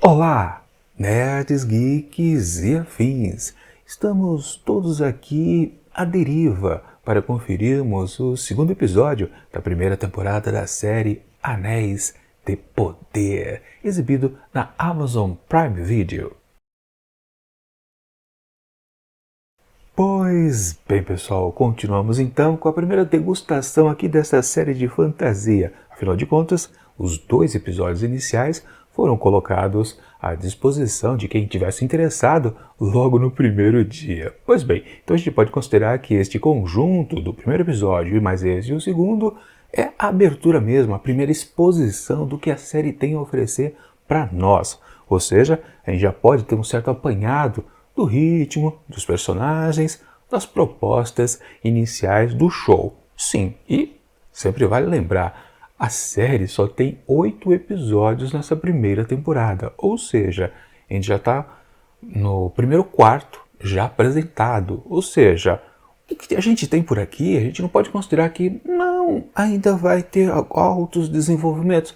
Olá, nerds, geeks e afins! Estamos todos aqui à deriva para conferirmos o segundo episódio da primeira temporada da série Anéis de Poder, exibido na Amazon Prime Video. Pois bem, pessoal, continuamos então com a primeira degustação aqui dessa série de fantasia. Afinal de contas, os 2 episódios iniciais foram colocados à disposição de quem tivesse interessado logo no primeiro dia. Pois bem, então a gente pode considerar que este conjunto do primeiro episódio e mais esse e o segundo é a abertura mesmo, a primeira exposição do que a série tem a oferecer para nós. Ou seja, a gente já pode ter um certo apanhado do ritmo, dos personagens, das propostas iniciais do show. Sim, e sempre vale lembrar, a série só tem 8 episódios nessa primeira temporada, ou seja, a gente já está no primeiro quarto já apresentado, ou seja, o que a gente tem por aqui, a gente não pode considerar que não, ainda vai ter altos desenvolvimentos.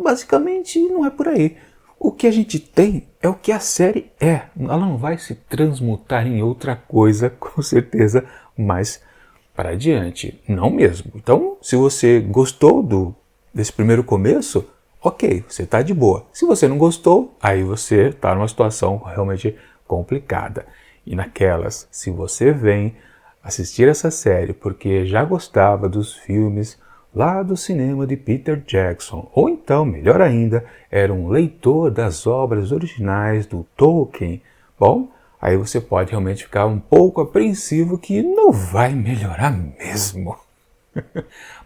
Basicamente não é por aí. O que a gente tem é o que a série é. Ela não vai se transmutar em outra coisa, com certeza, mais para adiante. Não mesmo. Então, se você gostou desse primeiro começo, ok, você está de boa. Se você não gostou, aí você está numa situação realmente complicada. E naquelas, se você vem assistir essa série porque já gostava dos filmes lá do cinema de Peter Jackson, ou então, melhor ainda, era um leitor das obras originais do Tolkien, bom, aí você pode realmente ficar um pouco apreensivo que não vai melhorar mesmo.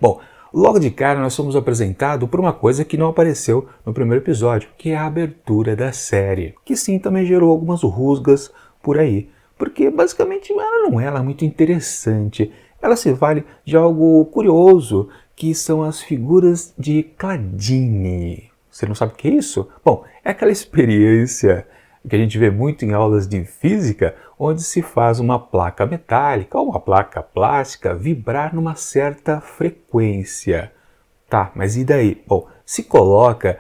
Bom, logo de cara nós somos apresentados por uma coisa que não apareceu no primeiro episódio, que é a abertura da série, que sim também gerou algumas rusgas por aí, porque basicamente ela não é muito interessante, ela se vale de algo curioso, que são as figuras de Cladini. Você não sabe o que é isso? Bom, é aquela experiência que a gente vê muito em aulas de física, onde se faz uma placa metálica ou uma placa plástica vibrar numa certa frequência. Tá, mas e daí? Bom, se coloca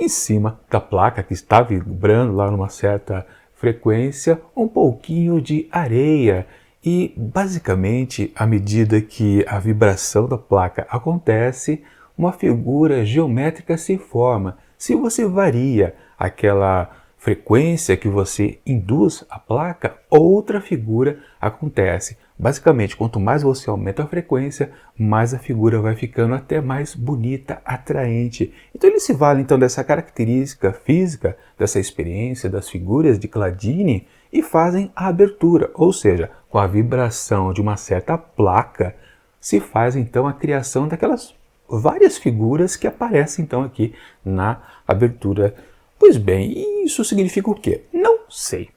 em cima da placa que está vibrando lá numa certa frequência um pouquinho de areia. E, basicamente, à medida que a vibração da placa acontece, uma figura geométrica se forma. Se você varia aquela frequência que você induz à placa, outra figura acontece. Basicamente, quanto mais você aumenta a frequência, mais a figura vai ficando até mais bonita, atraente. Então ele se vale então dessa característica física, dessa experiência das figuras de Cladini e fazem a abertura, ou seja, com a vibração de uma certa placa, se faz então a criação daquelas várias figuras que aparecem então aqui na abertura. Pois bem, isso significa o quê? Não sei.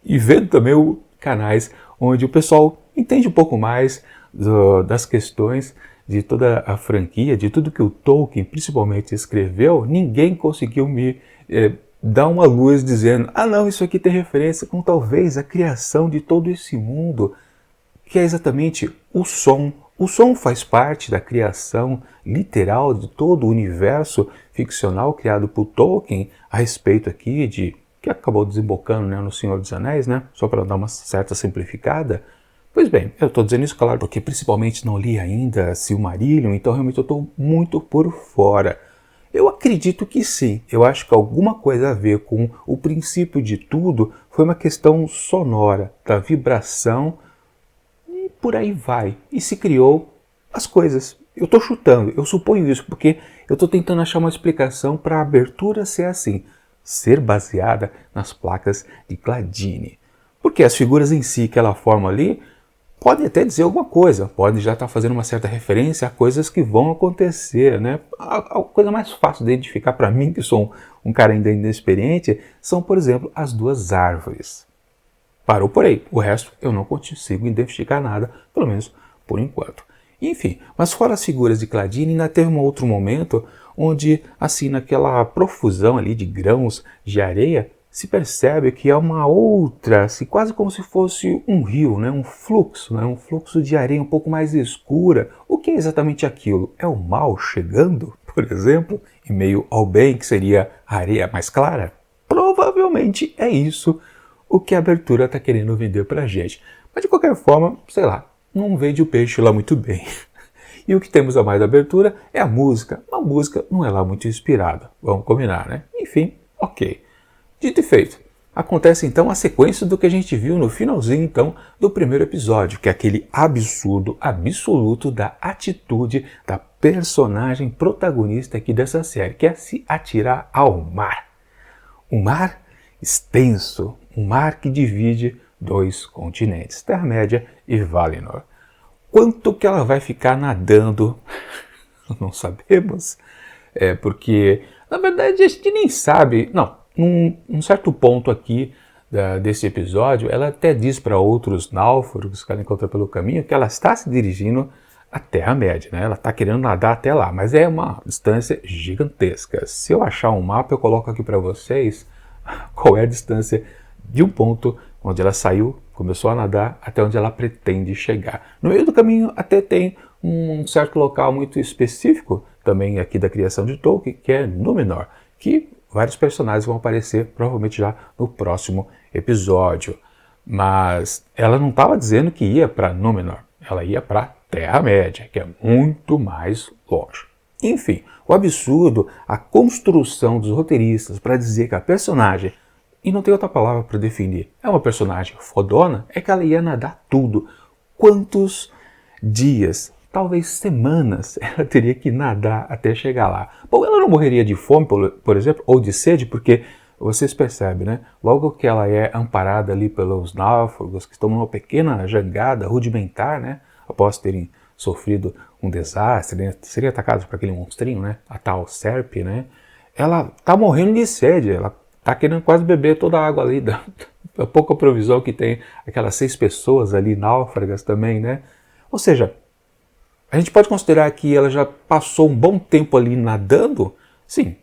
E vendo também canais onde o pessoal entende um pouco mais das questões de toda a franquia, de tudo que o Tolkien principalmente escreveu, ninguém conseguiu me dar uma luz dizendo, ah não, isso aqui tem referência com talvez a criação de todo esse mundo, que é exatamente o som. O som faz parte da criação literal de todo o universo ficcional criado por Tolkien a respeito aqui de que acabou desembocando, né, no Senhor dos Anéis, né, só para dar uma certa simplificada. Pois bem, eu estou dizendo isso, claro, porque principalmente não li ainda Silmarillion, então realmente eu estou muito por fora. Eu acredito que sim, eu acho que alguma coisa a ver com o princípio de tudo foi uma questão sonora, da vibração, e por aí vai. E se criou as coisas. Eu estou chutando, eu suponho isso, porque eu estou tentando achar uma explicação para a abertura ser assim, ser baseada nas placas de Cladini. Porque as figuras em si que ela forma ali podem até dizer alguma coisa, podem já estar fazendo uma certa referência a coisas que vão acontecer, né? A coisa mais fácil de identificar para mim, que sou um cara ainda inexperiente, são, por exemplo, as 2 árvores. Parou por aí. O resto eu não consigo identificar nada, pelo menos por enquanto. Enfim, mas fora as figuras de Cladini, ainda teve um outro momento onde, assim, naquela profusão ali de grãos de areia, se percebe que é uma outra, assim, quase como se fosse um rio, né? Um fluxo de areia um pouco mais escura. O que é exatamente aquilo? É o mal chegando? por exemplo, em meio ao bem, que seria a areia mais clara? Provavelmente é isso o que a abertura está querendo vender pra gente. Mas de qualquer forma, sei lá, não vende o peixe lá muito bem. E o que temos a mais da abertura é a música. Uma música não é lá muito inspirada, vamos combinar, né? Enfim, ok. Dito e feito, acontece então a sequência do que a gente viu no finalzinho então do primeiro episódio, que é aquele absurdo absoluto da atitude da personagem protagonista aqui dessa série, que é se atirar ao mar. Um mar extenso, um mar que divide dois continentes, Terra-média e Valinor. Quanto que ela vai ficar nadando, não sabemos, porque na verdade a gente nem sabe. Não, num certo ponto aqui desse episódio, ela até diz para outros náufragos que ela encontra pelo caminho que ela está se dirigindo à Terra-média, né? Ela está querendo nadar até lá, mas é uma distância gigantesca. Se eu achar um mapa, eu coloco aqui para vocês qual é a distância de um ponto onde ela saiu, começou a nadar, até onde ela pretende chegar. No meio do caminho até tem um certo local muito específico, também aqui da criação de Tolkien, que é Númenor, que vários personagens vão aparecer provavelmente já no próximo episódio. Mas ela não estava dizendo que ia para Númenor, ela ia para Terra-média, que é muito mais longe. Enfim, o absurdo, a construção dos roteiristas para dizer que a personagem, e não tem outra palavra para definir, é uma personagem fodona, é que ela ia nadar tudo. Quantos dias, talvez semanas, ela teria que nadar até chegar lá? Bom, ela não morreria de fome, por exemplo, ou de sede, porque vocês percebem, né? Logo que ela é amparada ali pelos náufragos, que estão numa pequena jangada rudimentar, né? Após terem sofrido um desastre, né? Seriam atacados por aquele monstrinho, né? A tal Serp, né? Ela tá morrendo de sede, ela tá querendo quase beber toda a água ali, da pouca provisão que tem aquelas 6 pessoas ali, náufragas também, né? Ou seja, a gente pode considerar que ela já passou um bom tempo ali nadando? Sim,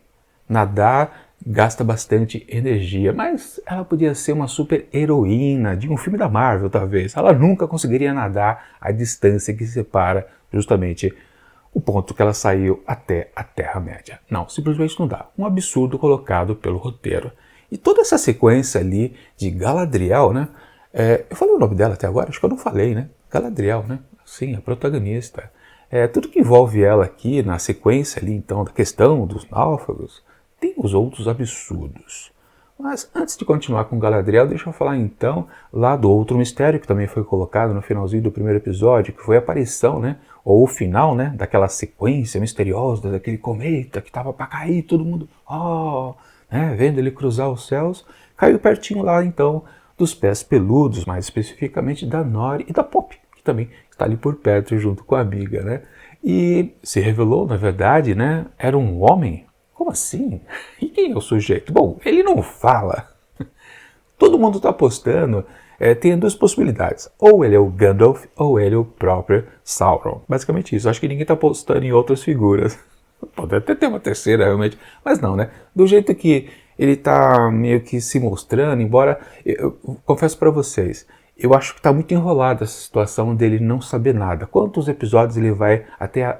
nadar gasta bastante energia, mas ela podia ser uma super heroína de um filme da Marvel, talvez. Ela nunca conseguiria nadar a distância que separa justamente o ponto que ela saiu até a Terra-média. Não, simplesmente não dá. Um absurdo colocado pelo roteiro. E toda essa sequência ali de Galadriel, né? Eu falei o nome dela até agora? Acho que eu não falei, né? Galadriel, né? Sim, a protagonista. Tudo que envolve ela aqui na sequência ali, então, da questão dos náufragos, tem os outros absurdos. Mas antes de continuar com Galadriel, deixa eu falar então lá do outro mistério que também foi colocado no finalzinho do primeiro episódio, que foi a aparição, né, ou o final, né, daquela sequência misteriosa, daquele cometa que estava para cair, todo mundo, né, vendo ele cruzar os céus, caiu pertinho lá então dos pés peludos, mais especificamente da Nori e da Pop, que também está ali por perto junto com a amiga, né? E se revelou, na verdade, né, era um homem. Como assim? E quem é o sujeito? Bom, ele não fala. Todo mundo está apostando, tem duas possibilidades. Ou ele é o Gandalf, ou ele é o próprio Sauron. Basicamente isso. Acho que ninguém está apostando em outras figuras. Pode até ter uma terceira, realmente. Mas não, né? Do jeito que ele está meio que se mostrando, embora, eu confesso para vocês, eu acho que está muito enrolada essa situação dele não saber nada. Quantos episódios ele vai até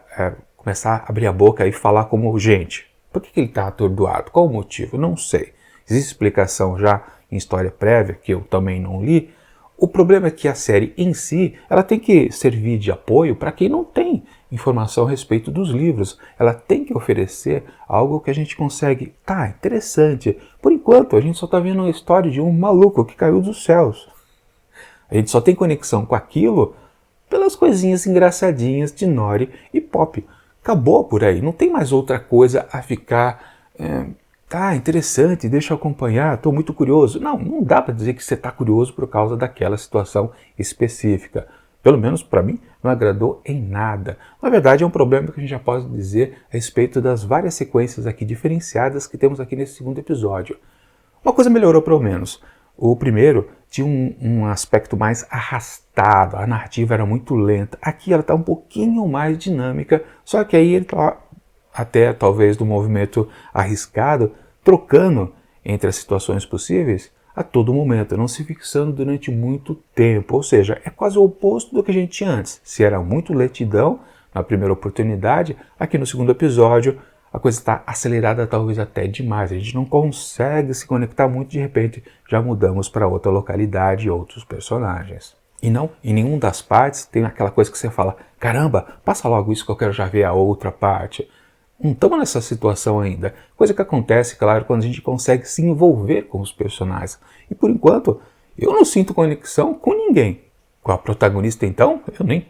começar a abrir a boca e falar como gente? Por que ele está atordoado? Qual o motivo? Não sei. Existe explicação já em história prévia, que eu também não li. O problema é que a série em si, ela tem que servir de apoio para quem não tem informação a respeito dos livros. Ela tem que oferecer algo que a gente consegue. Tá, interessante. Por enquanto, a gente só está vendo a história de um maluco que caiu dos céus. A gente só tem conexão com aquilo pelas coisinhas engraçadinhas de Nori e Pop. Acabou por aí, não tem mais outra coisa a ficar, tá, interessante, deixa eu acompanhar, estou muito curioso. Não dá para dizer que você está curioso por causa daquela situação específica. Pelo menos para mim, não agradou em nada. Na verdade, é um problema que a gente já pode dizer a respeito das várias sequências aqui diferenciadas que temos aqui nesse segundo episódio. Uma coisa melhorou pelo menos. O primeiro tinha um aspecto mais arrastado, a narrativa era muito lenta. Aqui ela está um pouquinho mais dinâmica, só que aí ele está até talvez do movimento arriscado, trocando entre as situações possíveis a todo momento, não se fixando durante muito tempo. Ou seja, é quase o oposto do que a gente tinha antes. Se era muito lentidão na primeira oportunidade, aqui no segundo episódio a coisa está acelerada talvez até demais. A gente não consegue se conectar muito, de repente já mudamos para outra localidade e outros personagens. E não, em nenhuma das partes tem aquela coisa que você fala, caramba, passa logo isso que eu quero já ver a outra parte. Não estamos nessa situação ainda. Coisa que acontece, claro, quando a gente consegue se envolver com os personagens. E por enquanto, eu não sinto conexão com ninguém. Com a protagonista, então, eu nem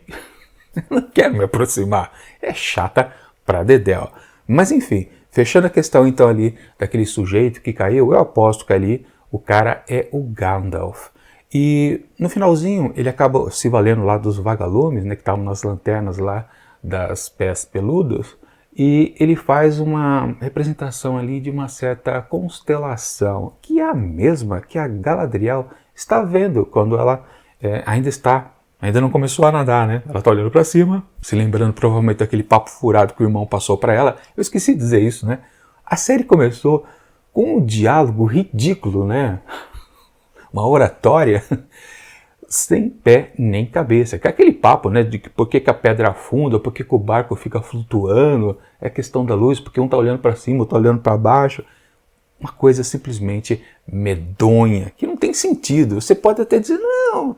não quero me aproximar. É chata pra dedéu. Mas enfim, fechando a questão então ali daquele sujeito que caiu, eu aposto que ali o cara é o Gandalf. E no finalzinho ele acaba se valendo lá dos vagalumes, né, que estavam nas lanternas lá das pés peludos, e ele faz uma representação ali de uma certa constelação, que é a mesma que a Galadriel está vendo quando ela ainda não começou a nadar, né? Ela está olhando para cima, se lembrando provavelmente daquele papo furado que o irmão passou para ela. Eu esqueci de dizer isso, né? A série começou com um diálogo ridículo, né? Uma oratória sem pé nem cabeça. Que é aquele papo, né, de por que a pedra afunda, por que o barco fica flutuando, é questão da luz, porque um está olhando para cima, outro está olhando para baixo. Uma coisa simplesmente medonha, que não tem sentido. Você pode até dizer, não,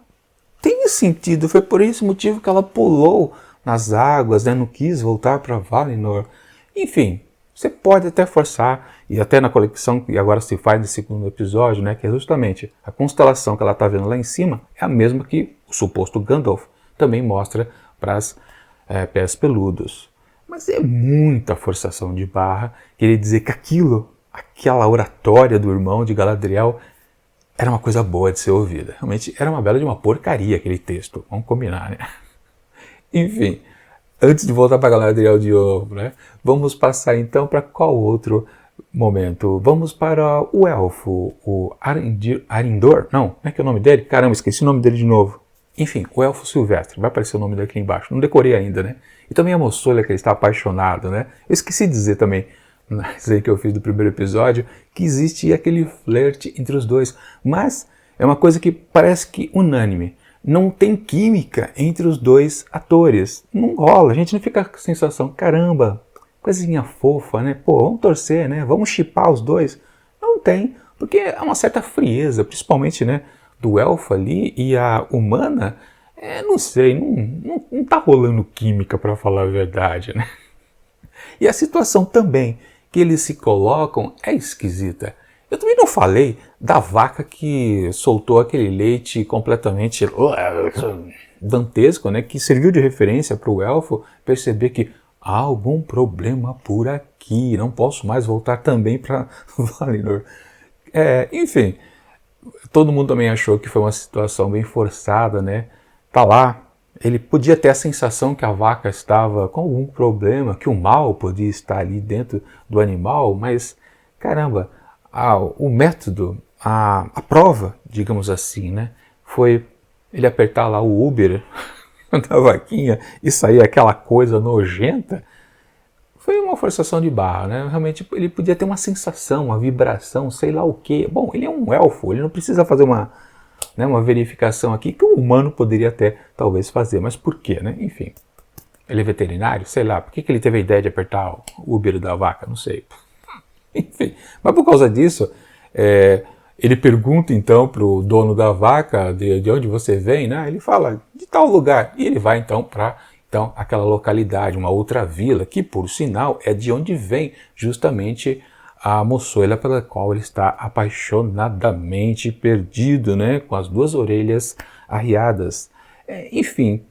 tem sentido, foi por esse motivo que ela pulou nas águas, né, não quis voltar para Valinor. Enfim, você pode até forçar, e até na conexão que agora se faz no segundo episódio, né, que é justamente a constelação que ela está vendo lá em cima, é a mesma que o suposto Gandalf também mostra para as pés peludos. Mas é muita forçação de barra querer dizer que aquela oratória do irmão de Galadriel, era uma coisa boa de ser ouvida. Realmente era uma bela de uma porcaria aquele texto, vamos combinar, né? Enfim, antes de voltar para Galadriel de novo, né? Vamos passar então para qual outro momento? Vamos para o elfo, o Arindor? Não, como é que é o nome dele? Caramba, esqueci o nome dele de novo. Enfim, o elfo silvestre, vai aparecer o nome dele aqui embaixo, não decorei ainda, né? E também a moçolha que ele está apaixonado, né? Eu esqueci de dizer também, isso aí que eu fiz do primeiro episódio, que existe aquele flerte entre os dois, mas é uma coisa que parece que unânime. Não tem química entre os dois atores. Não rola, a gente não fica com a sensação, caramba, coisinha fofa, né? Pô, vamos torcer, né? Vamos shippar os dois. Não tem, porque é uma certa frieza, principalmente, né, do elfo ali e a humana, não sei, não tá rolando química para falar a verdade, né? E a situação também que eles se colocam é esquisita. Eu também não falei da vaca que soltou aquele leite completamente dantesco, né, que serviu de referência para o elfo perceber que há algum problema por aqui, não posso mais voltar também para Valinor. Enfim, todo mundo também achou que foi uma situação bem forçada, né? Tá lá, ele podia ter a sensação que a vaca estava com algum problema, que o mal podia estar ali dentro do animal, mas, caramba, o método, a prova, digamos assim, né, foi ele apertar lá o Uber da vaquinha e sair aquela coisa nojenta. Foi uma forçação de barra, né? Realmente ele podia ter uma sensação, uma vibração, sei lá o quê. Bom, ele é um elfo, ele não precisa fazer uma verificação aqui que um humano poderia até talvez fazer, mas por quê, né? Enfim, ele é veterinário, sei lá, por que ele teve a ideia de apertar o úbero da vaca, não sei. Enfim, mas por causa disso, ele pergunta então para o dono da vaca de onde você vem, né? Ele fala de tal lugar, e ele vai então para aquela localidade, uma outra vila, que por sinal é de onde vem justamente a moçoila pela qual ele está apaixonadamente perdido, né? Com as duas orelhas arriadas. Enfim,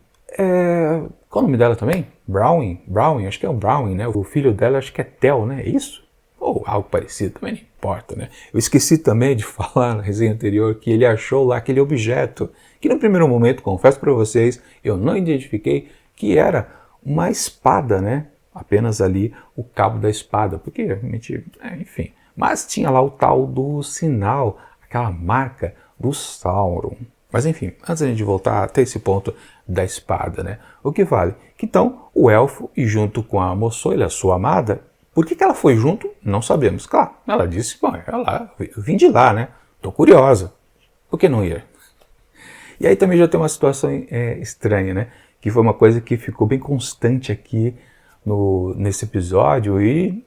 qual é o nome dela também? Browning, acho que é o Browning, né? O filho dela acho que é Tel, né? É isso? Ou algo parecido, também não importa, né? Eu esqueci também de falar na resenha anterior que ele achou lá aquele objeto, que no primeiro momento, confesso para vocês, eu não identifiquei que era uma espada, né? Apenas ali o cabo da espada, porque realmente, enfim. Mas tinha lá o tal do sinal, aquela marca do Sauron. Mas enfim, antes de a gente voltar até esse ponto da espada, né? O que vale? Que então o elfo, e junto com a moçoila, sua amada, por que ela foi junto? Não sabemos. Claro, ela disse, bom, eu vim de lá, né? Tô curiosa. Por que não ir? E aí também já tem uma situação estranha, né? Que foi uma coisa que ficou bem constante aqui nesse episódio e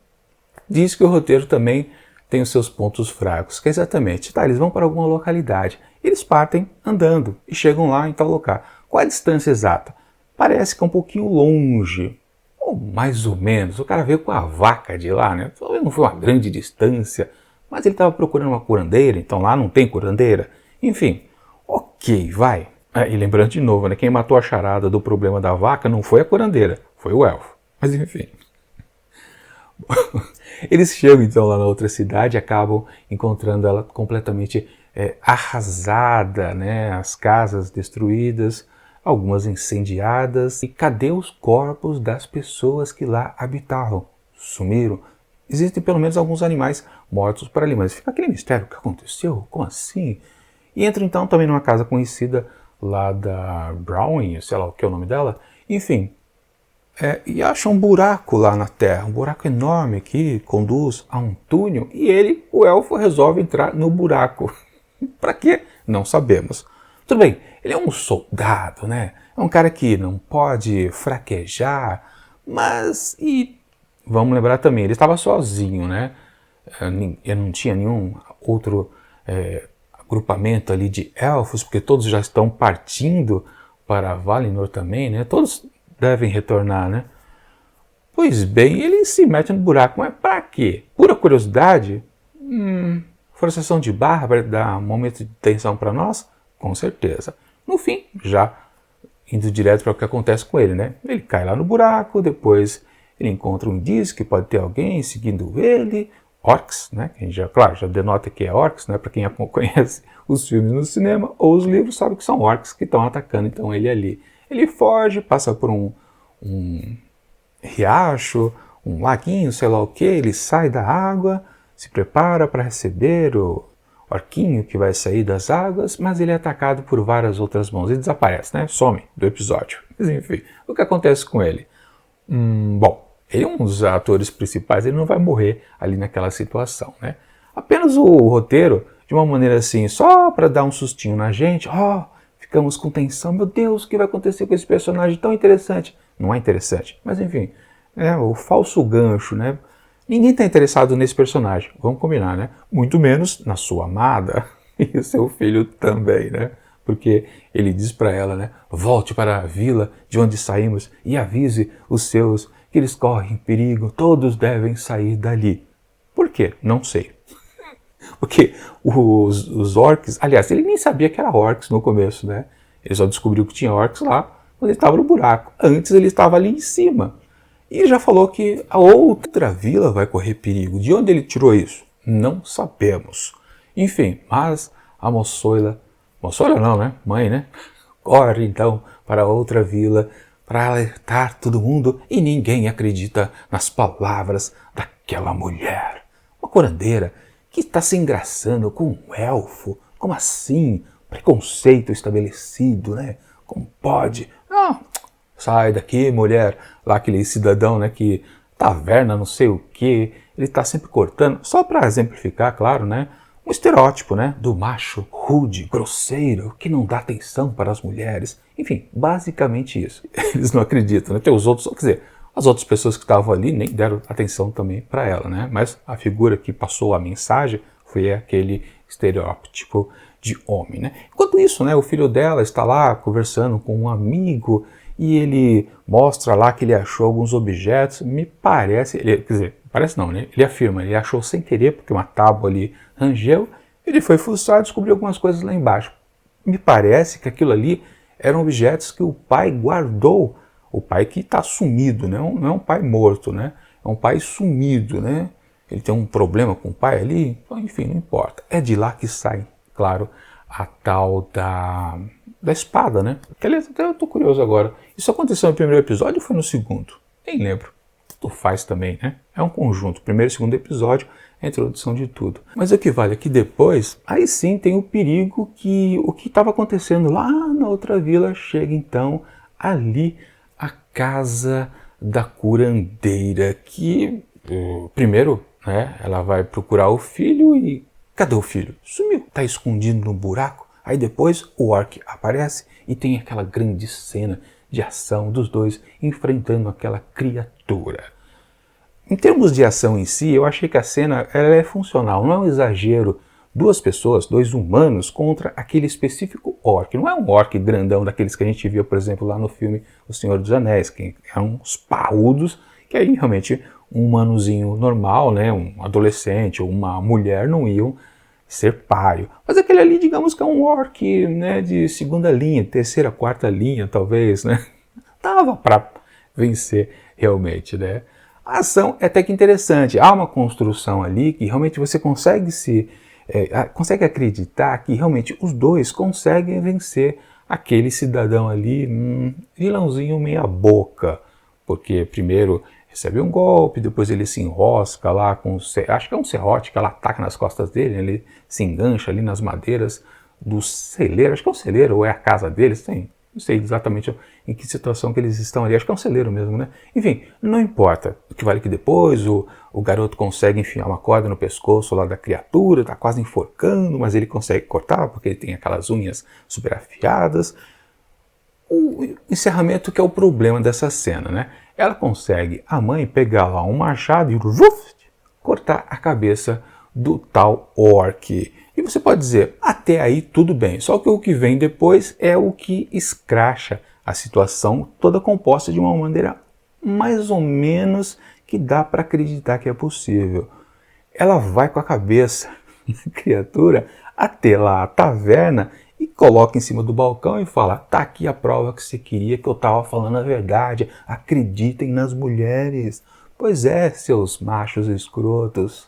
diz que o roteiro também tem os seus pontos fracos, que é exatamente, tá, eles vão para alguma localidade, eles partem andando e chegam lá em tal local. Qual é a distância exata? Parece que é um pouquinho longe, ou mais ou menos, o cara veio com a vaca de lá, né? Talvez não foi uma grande distância, mas ele estava procurando uma curandeira, então lá não tem curandeira. Enfim, ok, vai. E lembrando de novo, né? Quem matou a charada do problema da vaca não foi a curandeira, foi o elfo. Mas enfim. Eles chegam então lá na outra cidade e acabam encontrando ela completamente arrasada, né? As casas destruídas, algumas incendiadas. E cadê os corpos das pessoas que lá habitavam? Sumiram. Existem pelo menos alguns animais mortos por ali, mas fica aquele mistério, o que aconteceu? Como assim? E entram então também numa casa conhecida lá da Browning, sei lá o que é o nome dela, enfim, e acham um buraco lá na terra, um buraco enorme que conduz a um túnel, e ele, o elfo, resolve entrar no buraco. Para quê? Não sabemos. Tudo bem, ele é um soldado, né? É um cara que não pode fraquejar, mas vamos lembrar também, ele estava sozinho, né? Ele não tinha nenhum outro agrupamento ali de elfos, porque todos já estão partindo para Valinor também, né? Todos devem retornar, né? Pois bem, ele se mete no buraco, mas para quê? Pura curiosidade? Forçação de barra para dar um momento de tensão para nós? Com certeza. No fim, já indo direto para o que acontece com ele, né? Ele cai lá no buraco, depois ele encontra um indício que pode ter alguém seguindo ele, orcs, né? Que a gente já, claro, já denota que é orcs, né? Para quem conhece os filmes no cinema ou os livros, sabe que são orcs que estão atacando então ele ali. Ele foge, passa por um riacho, um laguinho, sei lá o que, ele sai da água, se prepara para receber o orquinho que vai sair das águas, mas ele é atacado por várias outras mãos e desaparece, né? Some do episódio. Mas enfim, o que acontece com ele? Bom, ele é um dos atores principais, ele não vai morrer ali naquela situação, né? Apenas o roteiro, de uma maneira assim, só para dar um sustinho na gente, ficamos com tensão, meu Deus, o que vai acontecer com esse personagem tão interessante? Não é interessante, mas enfim, o falso gancho, né? Ninguém está interessado nesse personagem, vamos combinar, né? Muito menos na sua amada e seu filho também, né? Porque ele diz para ela, né? Volte para a vila de onde saímos e avise os seus que eles correm perigo, todos devem sair dali. Por quê? Não sei. Porque os orcs, aliás, ele nem sabia que era orcs no começo, né? Ele só descobriu que tinha orcs lá quando ele estava no buraco. Antes ele estava ali em cima. E já falou que a outra vila vai correr perigo. De onde ele tirou isso? Não sabemos. Enfim, mas a moçoila não, né? Mãe, né? Corre então para outra vila para alertar todo mundo e ninguém acredita nas palavras daquela mulher. Uma curandeira que está se engraçando com um elfo. Como assim? Preconceito estabelecido, né? Como pode? Sai daqui, mulher. Lá aquele cidadão, né, que taverna, não sei o que, ele está sempre cortando, só para exemplificar, claro, né, um estereótipo, né, do macho rude, grosseiro, que não dá atenção para as mulheres. Enfim, basicamente isso. Eles não acreditam, né? Tem os outros, quer dizer, as outras pessoas que estavam ali nem deram atenção também para ela, né? Mas a figura que passou a mensagem foi aquele estereótipo de homem, né? Enquanto isso, né, o filho dela está lá conversando com um amigo e ele mostra lá que ele achou alguns objetos, me parece, quer dizer, parece não, né? Ele afirma, ele achou sem querer, porque uma tábua ali rangeu, ele foi fuçar e descobriu algumas coisas lá embaixo. Me parece que aquilo ali eram objetos que o pai guardou, o pai que está sumido, né? Não é um pai morto, né? É um pai sumido, né? Ele tem um problema com o pai ali, então, enfim, não importa. É de lá que sai, claro, a tal da espada, né? Que, aliás, até eu estou curioso agora. Isso aconteceu no primeiro episódio ou foi no segundo? Nem lembro. Tu faz também, né? É um conjunto. Primeiro e segundo episódio, a introdução de tudo. Mas o que vale é que depois, aí sim tem o perigo que o que estava acontecendo lá na outra vila chega então ali a casa da curandeira que, primeiro, né, ela vai procurar o filho e cadê o filho? Sumiu. Tá escondido no buraco. Aí depois o orc aparece e tem aquela grande cena de ação dos dois enfrentando aquela criatura. Em termos de ação em si, eu achei que a cena ela é funcional, não é um exagero. Duas pessoas, dois humanos, contra aquele específico orc. Não é um orc grandão daqueles que a gente viu, por exemplo, lá no filme O Senhor dos Anéis, que eram uns parrudos, que aí realmente um humanozinho normal, né, um adolescente ou uma mulher não iam ser páreo. Mas aquele ali, digamos que é um orc, né, de segunda linha, terceira, quarta linha, talvez, né? Dava para vencer realmente, né? A ação é até que interessante. Há uma construção ali que realmente você consegue consegue acreditar que realmente os dois conseguem vencer aquele cidadão ali, vilãozinho meia boca, porque primeiro recebe um golpe, depois ele se enrosca lá com, acho que é um serrote que ela ataca nas costas dele, ele se engancha ali nas madeiras do celeiro, acho que é um celeiro ou é a casa deles, não sei exatamente em que situação que eles estão ali, acho que é um celeiro mesmo, né? Enfim, não importa. O que vale que depois o garoto consegue enfiar uma corda no pescoço lá da criatura, tá quase enforcando, mas ele consegue cortar porque ele tem aquelas unhas super afiadas. O encerramento que é o problema dessa cena, né? Ela consegue, a mãe, pegar lá um machado e cortar a cabeça do tal orc. E você pode dizer, até aí tudo bem, só que o que vem depois é o que escracha a situação toda composta de uma maneira mais ou menos que dá para acreditar que é possível. Ela vai com a cabeça da criatura até lá a taverna e coloca em cima do balcão e fala, tá aqui a prova que você queria, que eu estava falando a verdade, acreditem nas mulheres. Pois é, seus machos escrotos.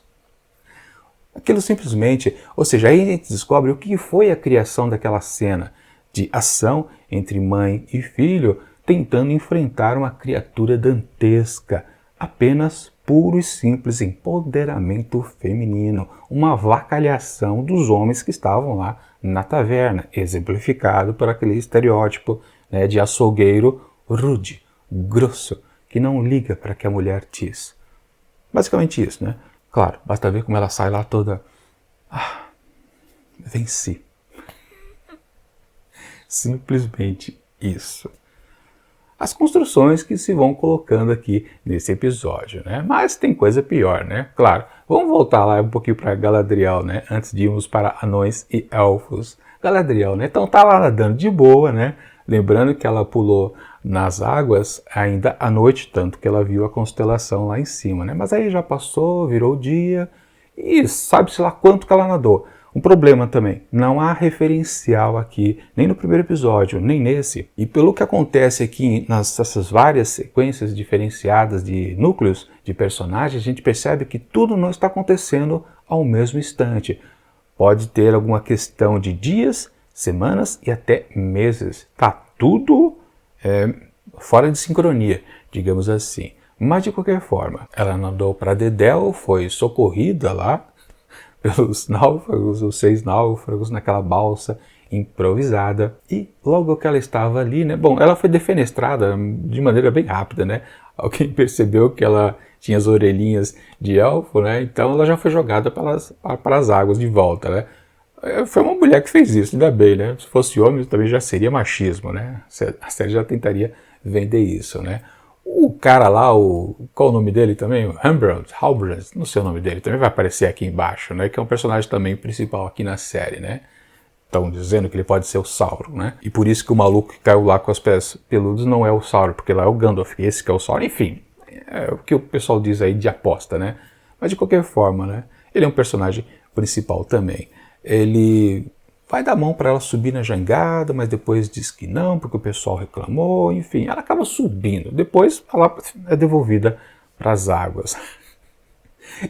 Aquilo simplesmente, ou seja, aí a gente descobre o que foi a criação daquela cena de ação entre mãe e filho tentando enfrentar uma criatura dantesca, apenas puro e simples empoderamento feminino, uma avacalhação dos homens que estavam lá na taverna, exemplificado por aquele estereótipo, né, de açougueiro rude, grosso, que não liga para que a mulher diz. Basicamente isso, né? Claro, basta ver como ela sai lá toda... venci. Simplesmente isso. As construções que se vão colocando aqui nesse episódio, né? Mas tem coisa pior, né? Claro, vamos voltar lá um pouquinho para Galadriel, né? Antes de irmos para anões e elfos. Galadriel, né? Então tá lá nadando de boa, né? Lembrando que ela pulou nas águas ainda à noite, tanto que ela viu a constelação lá em cima, né? Mas aí já passou, virou dia e sabe-se lá quanto que ela nadou. Um problema também, não há referencial aqui, nem no primeiro episódio, nem nesse. E pelo que acontece aqui nessas várias sequências diferenciadas de núcleos de personagens, a gente percebe que tudo não está acontecendo ao mesmo instante. Pode ter alguma questão de dias, semanas e até meses. Tá tudo fora de sincronia, digamos assim. Mas de qualquer forma, ela nadou para Dedel, foi socorrida lá pelos náufragos, os 6 náufragos naquela balsa improvisada. E logo que ela estava ali, né? Bom, ela foi defenestrada de maneira bem rápida, né? Alguém percebeu que ela tinha as orelhinhas de elfo, né? Então ela já foi jogada para as águas de volta, né? Foi uma mulher que fez isso, ainda bem, né? Se fosse homem também já seria machismo, né? A série já tentaria vender isso, né? O cara lá, qual o nome dele também? O Halbrand, não sei o nome dele, também vai aparecer aqui embaixo, né? Que é um personagem também principal aqui na série, né? Estão dizendo que ele pode ser o Sauron, né? E por isso que o maluco que caiu lá com os pés peludos não é o Sauron, porque lá é o Gandalf, esse que é o Sauron. Enfim, é o que o pessoal diz aí de aposta, né? Mas de qualquer forma, né? Ele é um personagem principal também. Ele vai dar mão para ela subir na jangada, mas depois diz que não, porque o pessoal reclamou, enfim, ela acaba subindo. Depois ela é devolvida para as águas.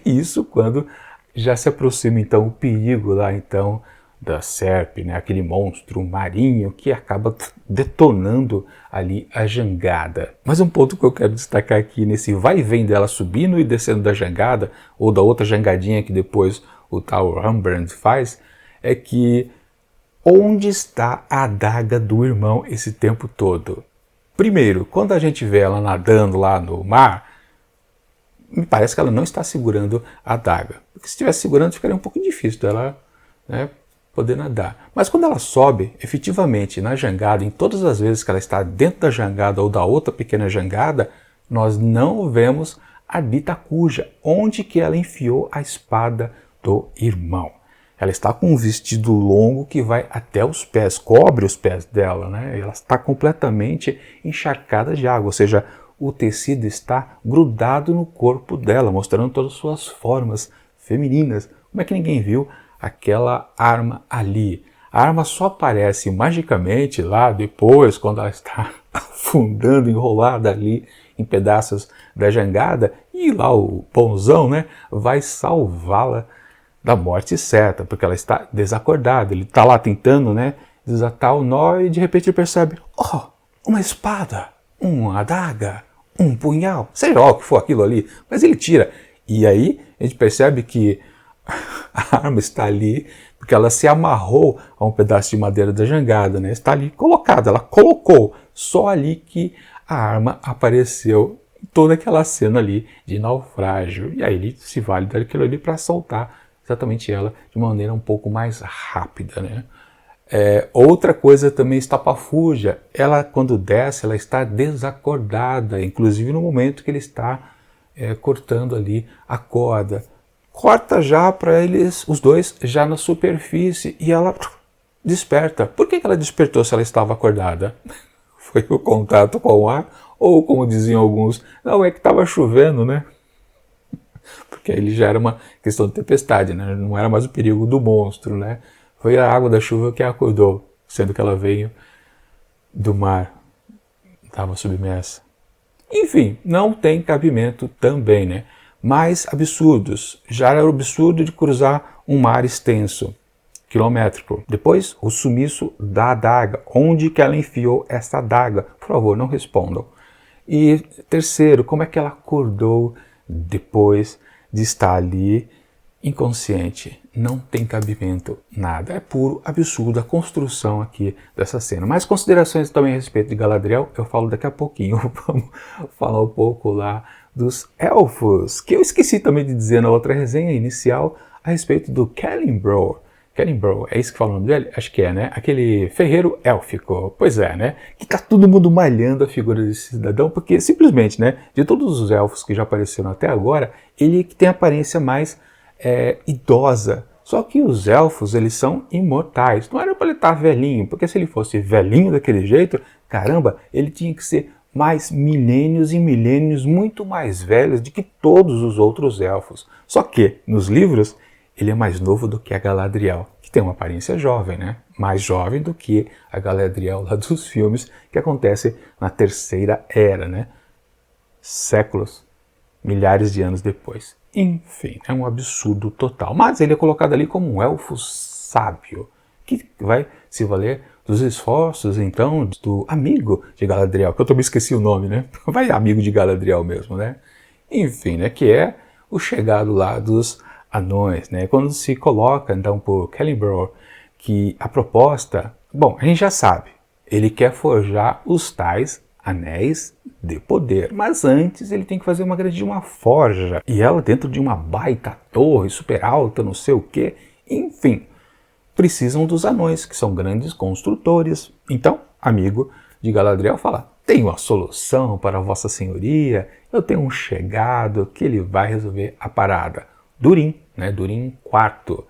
Isso quando já se aproxima então o perigo lá então da Serp, né, aquele monstro marinho que acaba detonando ali a jangada. Mas um ponto que eu quero destacar aqui nesse vai e vem dela subindo e descendo da jangada, ou da outra jangadinha que depois o tal Halbrand faz, é que onde está a adaga do irmão esse tempo todo? Primeiro, quando a gente vê ela nadando lá no mar, me parece que ela não está segurando a adaga. Porque se estivesse segurando, ficaria um pouco difícil dela, né, poder nadar. Mas quando ela sobe, efetivamente, na jangada, em todas as vezes que ela está dentro da jangada ou da outra pequena jangada, nós não vemos a dita cuja, onde que ela enfiou a espada do irmão. Ela está com um vestido longo que vai até os pés, cobre os pés dela, né? Ela está completamente encharcada de água, ou seja, o tecido está grudado no corpo dela, mostrando todas as suas formas femininas. Como é que ninguém viu aquela arma ali? A arma só aparece magicamente lá depois, quando ela está afundando, enrolada ali em pedaços da jangada, e lá o Pãozão, né, vai salvá-la da morte certa, porque ela está desacordada. Ele está lá tentando, né, desatar o nó e de repente ele percebe, oh, uma espada, uma adaga, um punhal, seja lá o que for aquilo ali, mas ele tira. E aí a gente percebe que a arma está ali porque ela se amarrou a um pedaço de madeira da jangada, né? Está ali colocada, ela colocou, só ali que a arma apareceu, toda aquela cena ali de naufrágio. E aí ele se vale daquilo ali para soltar exatamente ela de maneira um pouco mais rápida, né? Outra coisa também, estapafúrdia, ela quando desce, ela está desacordada, inclusive no momento que ele está cortando ali a corda. Corta já para eles, os dois, já na superfície, e ela desperta. Por que ela despertou se ela estava acordada? Foi o contato com o ar? Ou, como diziam alguns, não, é que estava chovendo, né? Porque aí já era uma questão de tempestade, né? Não era mais o perigo do monstro, né? Foi a água da chuva que a acordou, sendo que ela veio do mar, estava submersa. Enfim, não tem cabimento também, né? Mais absurdos. Já era o absurdo de cruzar um mar extenso, quilométrico. Depois, o sumiço da adaga. Onde que ela enfiou essa adaga? Por favor, não respondam. E terceiro, como é que ela acordou depois de estar ali inconsciente? Não tem cabimento nada. É puro absurdo a construção aqui dessa cena. Mais considerações também a respeito de Galadriel, eu falo daqui a pouquinho. Vamos falar um pouco lá dos elfos, que eu esqueci também de dizer na outra resenha inicial a respeito do Celebrimbor. Celebrimbor, é isso que fala o nome dele? Acho que é, né? Aquele ferreiro élfico. Pois é, né? Que tá todo mundo malhando a figura desse cidadão, porque simplesmente, né? De todos os elfos que já apareceram até agora, ele que tem a aparência mais idosa. Só que os elfos, eles são imortais. Não era para ele estar velhinho, porque se ele fosse velhinho daquele jeito, caramba, ele tinha que ser mais milênios e milênios muito mais velhos do que todos os outros elfos. Só que, nos livros, ele é mais novo do que a Galadriel, que tem uma aparência jovem, né? Mais jovem do que a Galadriel lá dos filmes, que acontece na Terceira Era, né? Séculos, milhares de anos depois. Enfim, é um absurdo total. Mas ele é colocado ali como um elfo sábio, que vai se valer dos esforços, então, do amigo de Galadriel, que eu também esqueci o nome, né? Vai amigo de Galadriel mesmo, né? Enfim, né? Que é o chegado lá dos anões, né? Quando se coloca, então, por Celebrimbor, que a proposta, bom, a gente já sabe, ele quer forjar os tais anéis de poder, mas antes ele tem que fazer uma grande forja, e ela dentro de uma baita torre super alta, não sei o que, enfim, precisam dos anões, que são grandes construtores. Então, amigo de Galadriel fala, tenho a solução para Vossa Senhoria, eu tenho um chegado que ele vai resolver a parada. Durin, né? Durin IV.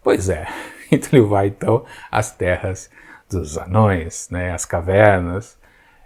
Pois é, então ele vai então às terras dos anões, né? As cavernas.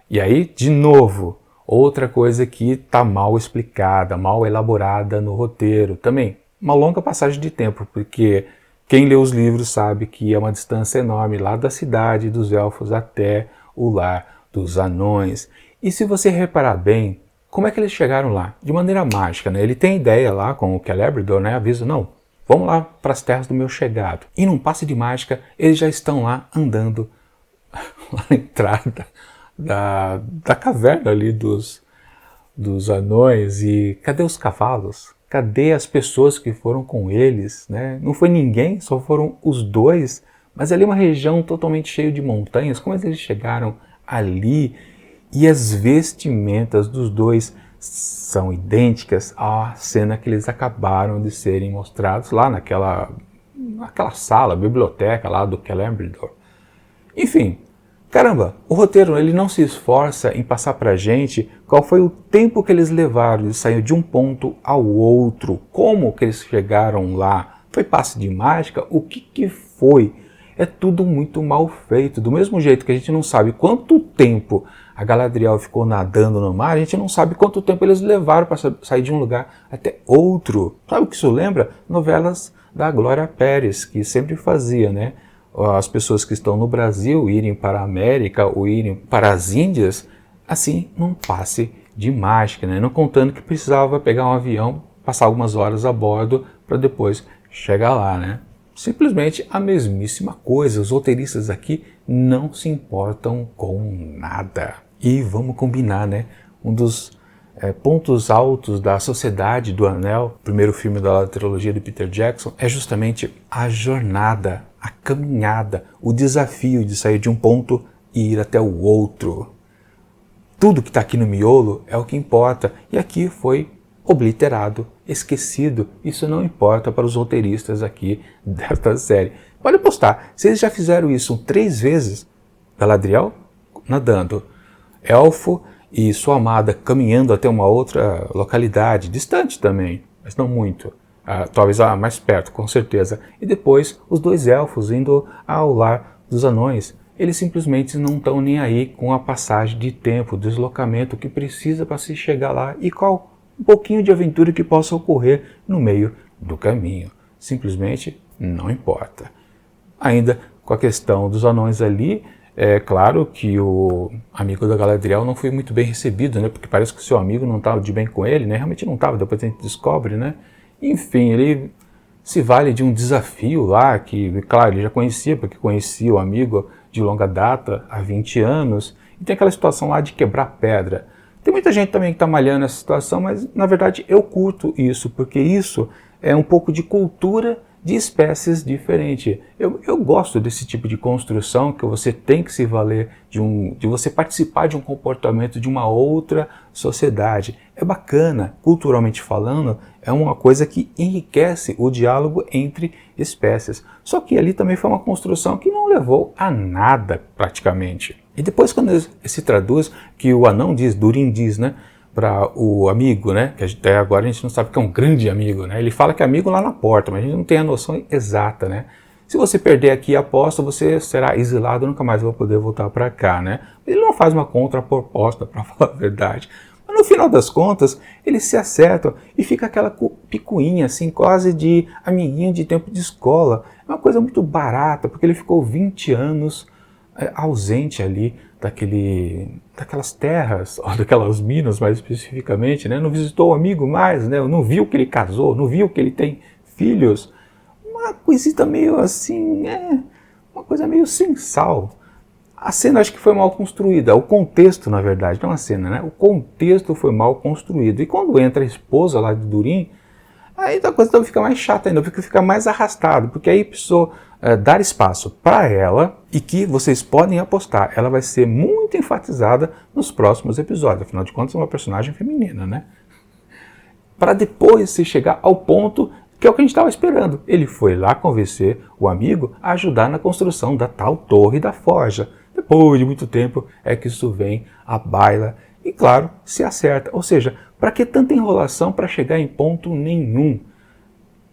E aí, de novo, outra coisa que está mal explicada, mal elaborada no roteiro. Também, uma longa passagem de tempo, porque quem lê os livros sabe que é uma distância enorme lá da cidade dos elfos até o lar dos anões. E se você reparar bem, como é que eles chegaram lá? De maneira mágica, né? Ele tem ideia lá com o Celebrimbor, né? Avisa, não, vamos lá para as terras do meu chegado. E num passe de mágica, eles já estão lá andando lá na entrada da caverna ali dos anões. E cadê os cavalos? Cadê as pessoas que foram com eles, né? Não foi ninguém, só foram os dois. Mas ali é uma região totalmente cheia de montanhas. Como eles chegaram ali? E as vestimentas dos dois são idênticas à cena que eles acabaram de serem mostrados lá naquela sala, biblioteca lá do Celebrimbor. Enfim, Caramba, o roteiro ele não se esforça em passar pra gente qual foi o tempo que eles levaram de sair de um ponto ao outro, como que eles chegaram lá, foi passe de mágica, o que foi? É tudo muito mal feito, do mesmo jeito que a gente não sabe quanto tempo a Galadriel ficou nadando no mar, a gente não sabe quanto tempo eles levaram para sair de um lugar até outro. Sabe o que isso lembra? Novelas da Glória Pérez, que sempre fazia, né? As pessoas que estão no Brasil irem para a América ou irem para as Índias, assim, num passe de mágica, né? Não contando que precisava pegar um avião, passar algumas horas a bordo para depois chegar lá, né? Simplesmente a mesmíssima coisa, os roteiristas aqui não se importam com nada. E vamos combinar, né? Um dos pontos altos da Sociedade do Anel, primeiro filme da trilogia de Peter Jackson, é justamente a jornada, a caminhada, o desafio de sair de um ponto e ir até o outro. Tudo que está aqui no miolo é o que importa, e aqui foi obliterado, esquecido. Isso não importa para os roteiristas aqui desta série. Pode apostar, se eles já fizeram isso 3 vezes, Galadriel nadando, Elfo e sua amada caminhando até uma outra localidade, distante também, mas não muito, talvez mais perto, com certeza, e depois os 2 elfos indo ao lar dos anões. Eles simplesmente não estão nem aí com a passagem de tempo, o deslocamento que precisa para se chegar lá e qual um pouquinho de aventura que possa ocorrer no meio do caminho. Simplesmente não importa. Ainda com a questão dos anões ali, é claro que o amigo da Galadriel não foi muito bem recebido, né? Porque parece que o seu amigo não estava de bem com ele, né? Realmente não estava, depois a gente descobre, né? Enfim, ele se vale de um desafio lá, que, claro, ele já conhecia, porque conhecia o amigo de longa data, há 20 anos, e tem aquela situação lá de quebrar pedra. Tem muita gente também que está malhando essa situação, mas na verdade eu curto isso, porque isso é um pouco de cultura de espécies diferentes. Eu gosto desse tipo de construção que você tem que se valer de você participar de um comportamento de uma outra sociedade. É bacana, culturalmente falando, é uma coisa que enriquece o diálogo entre espécies. Só que ali também foi uma construção que não levou a nada praticamente. E depois quando se traduz, que o anão diz, Durin diz, né? Para o amigo, né? Que até agora a gente não sabe que é um grande amigo, né? Ele fala que é amigo lá na porta, mas a gente não tem a noção exata, né? Se você perder aqui a aposta, você será exilado, nunca mais vai poder voltar para cá, né? Ele não faz uma contraproposta, para falar a verdade. Mas no final das contas, eles se acertam e fica aquela picuinha, assim, quase de amiguinho de tempo de escola. É uma coisa muito barata, porque ele ficou 20 anos ausente ali daquelas terras, ou daquelas minas mais especificamente, né? Não visitou o amigo mais, né? Não viu que ele casou, não viu que ele tem filhos. Uma coisita meio assim, uma coisa meio sem sal. A cena acho que foi mal construída, o contexto na verdade, não a cena, né? O contexto foi mal construído. E quando entra a esposa lá de Durin, aí a coisa fica mais chata ainda, porque fica mais arrastado, porque aí precisou dar espaço para ela, e que vocês podem apostar, ela vai ser muito enfatizada nos próximos episódios, afinal de contas é uma personagem feminina, né? Para depois se chegar ao ponto que é o que a gente estava esperando. Ele foi lá convencer o amigo a ajudar na construção da tal Torre da Forja. Depois de muito tempo é que isso vem à baila e, claro, se acerta. Ou seja, para que tanta enrolação para chegar em ponto nenhum?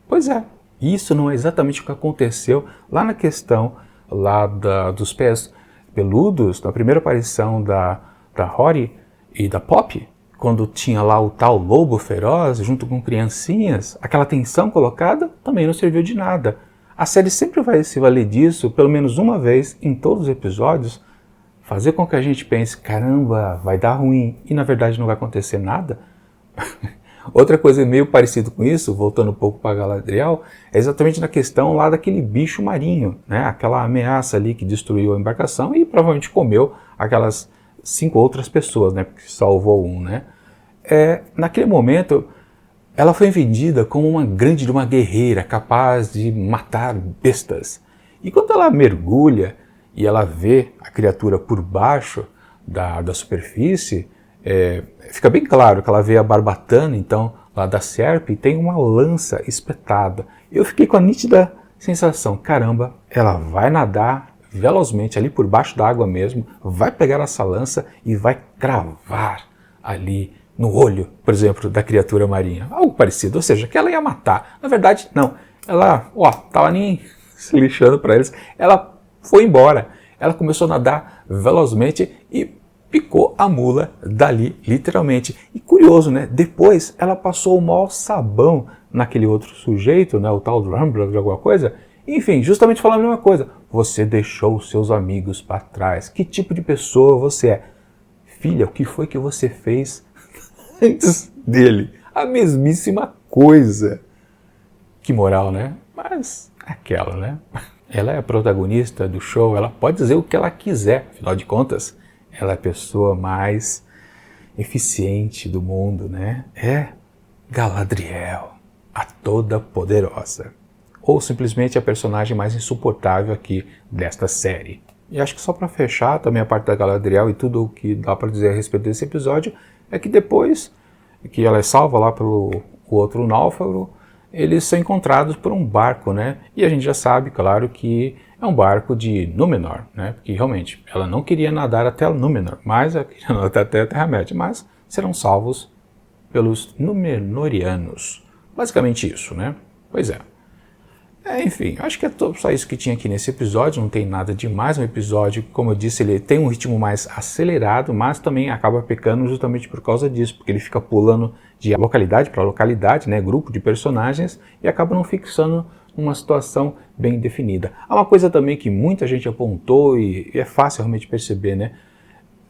Pois é, isso não é exatamente o que aconteceu lá na questão lá dos pés peludos, na primeira aparição da Rory e da Poppy, quando tinha lá o tal lobo feroz junto com criancinhas, aquela tensão colocada também não serviu de nada. A série sempre vai se valer disso, pelo menos uma vez em todos os episódios, fazer com que a gente pense, caramba, vai dar ruim, e na verdade não vai acontecer nada. Outra coisa meio parecida com isso, voltando um pouco para Galadriel, é exatamente na questão lá daquele bicho marinho, né? Aquela ameaça ali que destruiu a embarcação e provavelmente comeu aquelas 5 outras pessoas, né? Porque salvou um, né? Naquele momento, ela foi vendida como uma guerreira capaz de matar bestas. E quando ela mergulha e ela vê a criatura por baixo da superfície, fica bem claro que ela vê a barbatana, então, lá da Serp, e tem uma lança espetada. Eu fiquei com a nítida sensação, caramba, ela vai nadar velozmente ali por baixo d'água mesmo, vai pegar essa lança e vai cravar ali no olho, por exemplo, da criatura marinha. Algo parecido, ou seja, que ela ia matar. Na verdade, não. Ela, tava nem se lixando para eles. Ela foi embora. Ela começou a nadar velozmente e picou a mula dali, literalmente. E curioso, né? Depois ela passou o maior sabão naquele outro sujeito, né? O tal do Rambler de alguma coisa. Enfim, justamente falando a mesma coisa. Você deixou os seus amigos para trás. Que tipo de pessoa você é? Filha, o que foi que você fez antes dele? A mesmíssima coisa. Que moral, né? Mas aquela, né? Ela é a protagonista do show, ela pode dizer o que ela quiser, afinal de contas, ela é a pessoa mais eficiente do mundo, né? É Galadriel, a Toda-Poderosa. Ou simplesmente a personagem mais insuportável aqui desta série. E acho que só para fechar também a parte da Galadriel e tudo o que dá para dizer a respeito desse episódio, é que depois que ela é salva lá pelo outro náufrago, eles são encontrados por um barco, né? E a gente já sabe, claro, que é um barco de Númenor, né? Porque realmente ela não queria nadar até Númenor, mas ela queria nadar até a Terra-média, mas serão salvos pelos Númenóreanos. Basicamente isso, né? Pois é. Enfim, acho que é só isso que tinha aqui nesse episódio, não tem nada demais. Um episódio, como eu disse, ele tem um ritmo mais acelerado, mas também acaba pecando justamente por causa disso, porque ele fica pulando de localidade para localidade, né, grupo de personagens, e acaba não fixando uma situação bem definida. Há uma coisa também que muita gente apontou e é fácil realmente perceber, né?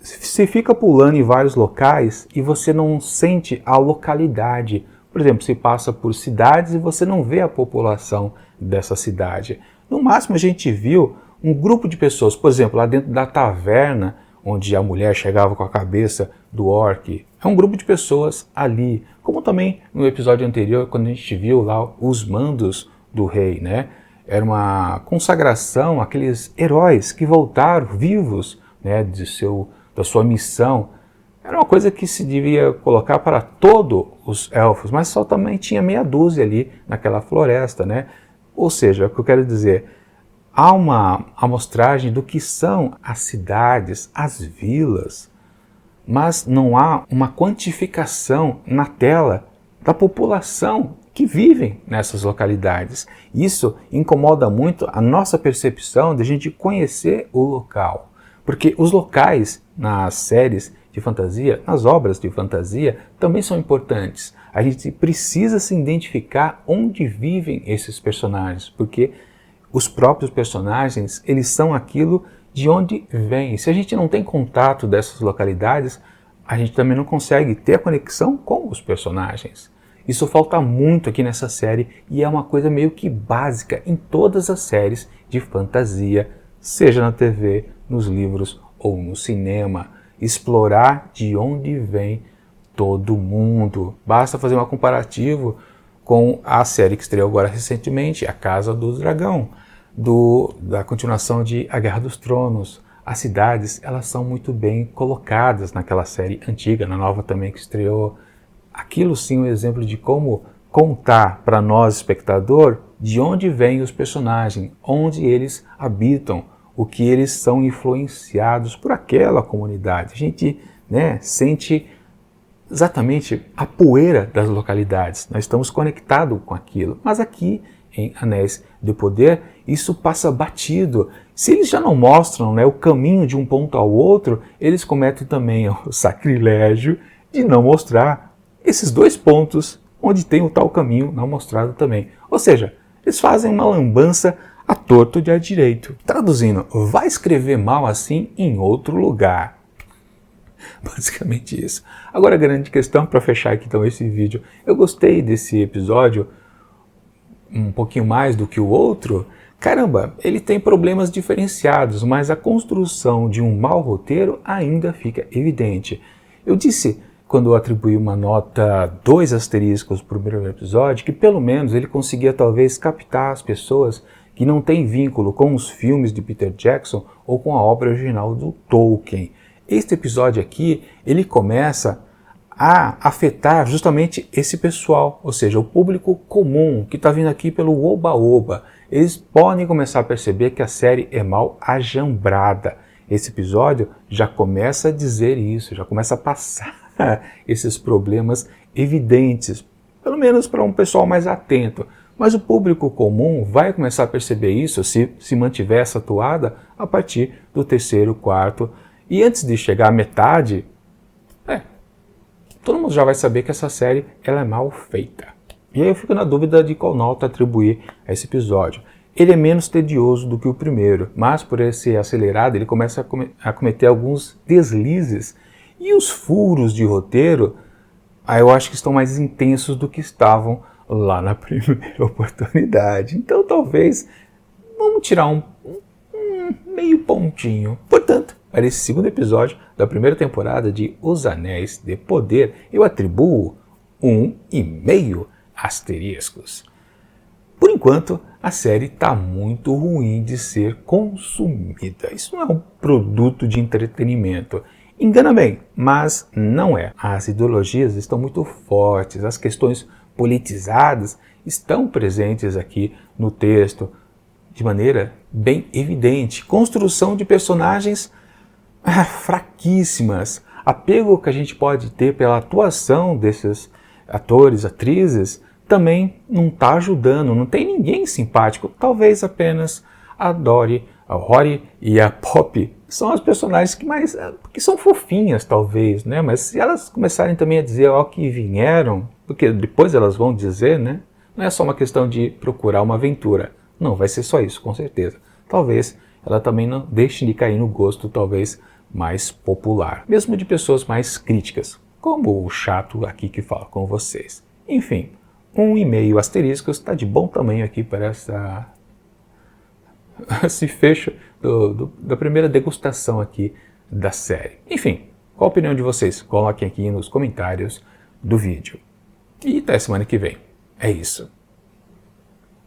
Se fica pulando em vários locais e você não sente a localidade. Por exemplo, você passa por cidades e você não vê a população dessa cidade. No máximo a gente viu um grupo de pessoas, por exemplo, lá dentro da taverna, onde a mulher chegava com a cabeça do orc. É um grupo de pessoas ali. Como também no episódio anterior, quando a gente viu lá os mandos do rei, né? Era uma consagração àqueles heróis que voltaram vivos, né, da sua missão. Era uma coisa que se devia colocar para todos os elfos, mas só também tinha meia dúzia ali naquela floresta, né? Ou seja, o que eu quero dizer, há uma amostragem do que são as cidades, as vilas, mas não há uma quantificação na tela da população que vivem nessas localidades. Isso incomoda muito a nossa percepção de a gente conhecer o local, porque os locais nas séries de fantasia, nas obras de fantasia, também são importantes. A gente precisa se identificar onde vivem esses personagens, porque os próprios personagens, eles são aquilo de onde vêm. Se a gente não tem contato dessas localidades, a gente também não consegue ter a conexão com os personagens. Isso falta muito aqui nessa série e é uma coisa meio que básica em todas as séries de fantasia, seja na TV, nos livros ou no cinema. Explorar de onde vem todo mundo. Basta fazer um comparativo com a série que estreou agora recentemente, A Casa do Dragão, da continuação de A Guerra dos Tronos. As cidades, elas são muito bem colocadas naquela série antiga, na nova também que estreou. Aquilo sim é um exemplo de como contar para nós, espectador, de onde vêm os personagens, onde eles habitam, o que eles são influenciados por aquela comunidade. A gente, né, sente exatamente a poeira das localidades. Nós estamos conectados com aquilo. Mas aqui, em Anéis do Poder, isso passa batido. Se eles já não mostram, né, o caminho de um ponto ao outro, eles cometem também o sacrilégio de não mostrar esses dois pontos onde tem o tal caminho não mostrado também. Ou seja, eles fazem uma lambança a torto de a direito. Traduzindo, vai escrever mal assim em outro lugar. Basicamente isso. Agora a grande questão, para fechar aqui então esse vídeo, eu gostei desse episódio um pouquinho mais do que o outro. Caramba, ele tem problemas diferenciados, mas a construção de um mau roteiro ainda fica evidente. Eu disse, quando eu atribuí uma nota 2 asteriscos para o primeiro episódio, que pelo menos ele conseguia talvez captar as pessoas que não têm vínculo com os filmes de Peter Jackson ou com a obra original do Tolkien. Este episódio aqui, ele começa a afetar justamente esse pessoal, ou seja, o público comum que está vindo aqui pelo oba-oba. Eles podem começar a perceber que a série é mal ajambrada. Esse episódio já começa a dizer isso, já começa a passar esses problemas evidentes, pelo menos para um pessoal mais atento. Mas o público comum vai começar a perceber isso se mantiver essa toada a partir do terceiro, quarto. E antes de chegar à metade, todo mundo já vai saber que essa série ela é mal feita. E aí eu fico na dúvida de qual nota atribuir a esse episódio. Ele é menos tedioso do que o primeiro, mas por ele ser acelerado, ele começa a cometer alguns deslizes. E os furos de roteiro, eu acho que estão mais intensos do que estavam lá na primeira oportunidade. Então talvez, vamos tirar um meio pontinho. Portanto, para esse segundo episódio da primeira temporada de Os Anéis de Poder, eu atribuo 1,5 asteriscos. Por enquanto, a série está muito ruim de ser consumida. Isso não é um produto de entretenimento. Engana bem, mas não é. As ideologias estão muito fortes, as questões politizadas estão presentes aqui no texto de maneira bem evidente. Construção de personagens fraquíssimas. Apego que a gente pode ter pela atuação desses atores, atrizes, também não está ajudando, não tem ninguém simpático. Talvez apenas a Dory, a Rory e a Poppy são as personagens que são fofinhas, talvez, né? Mas se elas começarem também a dizer ó que vieram, porque depois elas vão dizer, né? Não é só uma questão de procurar uma aventura. Não, vai ser só isso, com certeza. Talvez ela também não deixe de cair no gosto, talvez, mais popular. Mesmo de pessoas mais críticas, como o chato aqui que fala com vocês. Enfim, 1,5 asteriscos está de bom tamanho aqui para esse fecho da primeira degustação aqui da série. Enfim, qual a opinião de vocês? Coloquem aqui nos comentários do vídeo. E até semana que vem. É isso.